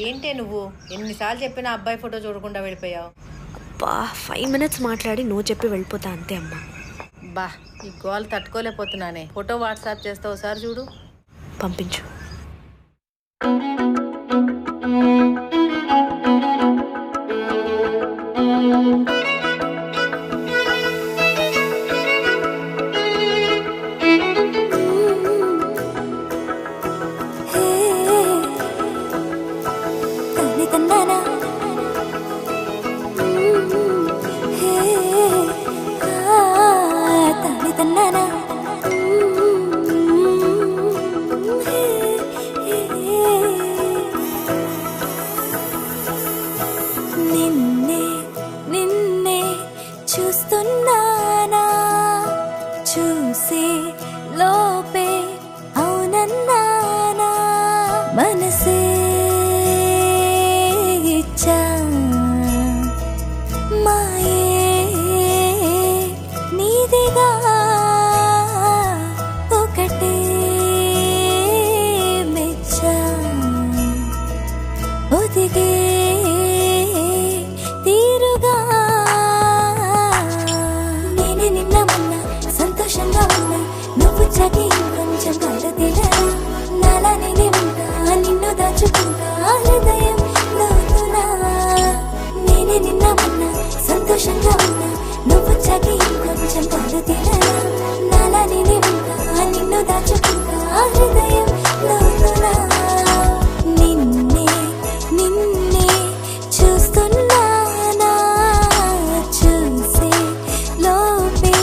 ఏంటే నువ్వు ఎన్నిసార్లు చెప్పినా అబ్బాయి ఫోటో చూడకుండా వెళ్ళిపోయావు? అబ్బా 5 minutes మాట్లాడి నువ్వు చెప్పి వెళ్ళిపోతా అంతే అమ్మా. బా ఈ గోల్ తట్టుకోలేకపోతున్నానే. ఫోటో వాట్సాప్ చేస్తా ఒకసారి చూడు. పంపించు. చూస్తున్నానా చూసే లోపే అవునన్నానా మనసే ఇచ్చా మాయే నీదిగా ఒకటే మెచ్చా ఒదిగే తీరుగా సంతోషంగా ఉన్నా నువ్వు చకి కొంచెం కలదిలా నాలా నేనే ఉంటా నిన్ను దాచుకుంటా హృదయం లోతునా నేనే నిన్న మొన్న సంతోషంగా ఉన్నా నువ్వు చకి కొంచెం కలదిలా నాలా నేనే ఉంటా నిన్ను దాచుకుంటా హృదయం లోతునా నిన్నే నిన్నే చూస్తున్నానా చూసే లోపే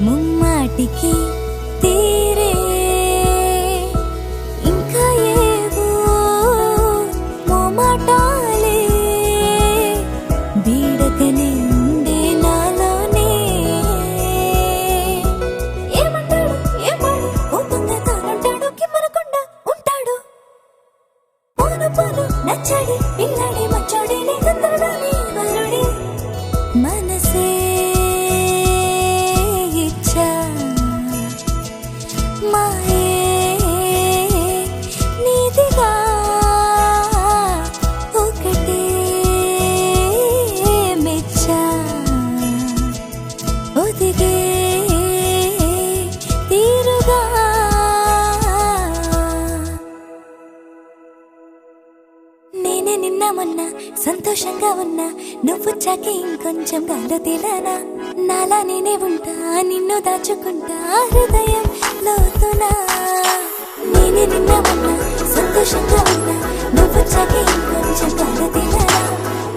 ముమ్మాటికి తీరే ఇంకా ఏవో మోమాటాలే బీడకనే ఉండే నాలోనే ఏమంటాడు ఏమాడు కోపంగా తానంటాడు కిమ్మనకుండా ఉంటాడు పోను పోను నచ్చాడి పిల్లాడి మచ్చాడి నీ గందరడాలి వరుడి మనసే మాయే నీదిగా ఒకటే మెచ్చా ఒదిగే తీరుగా నేనే నిన్న మొన్న సంతోషంగా ఉన్నా నువ్వు చాకి ఇంకొంచెం గాలదిలానా నాలా నేనే ఉంటా నిన్ను దాచుకుంటా హృదయం లోతునా నేనే నిన్న మొన్న సంతోషంగా ఉన్నా నువ్వు చాకి ఇంకొంచెం గాలదిలానా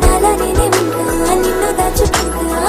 నాలా నేనే ఉంటా నిన్ను దాచుకుంటా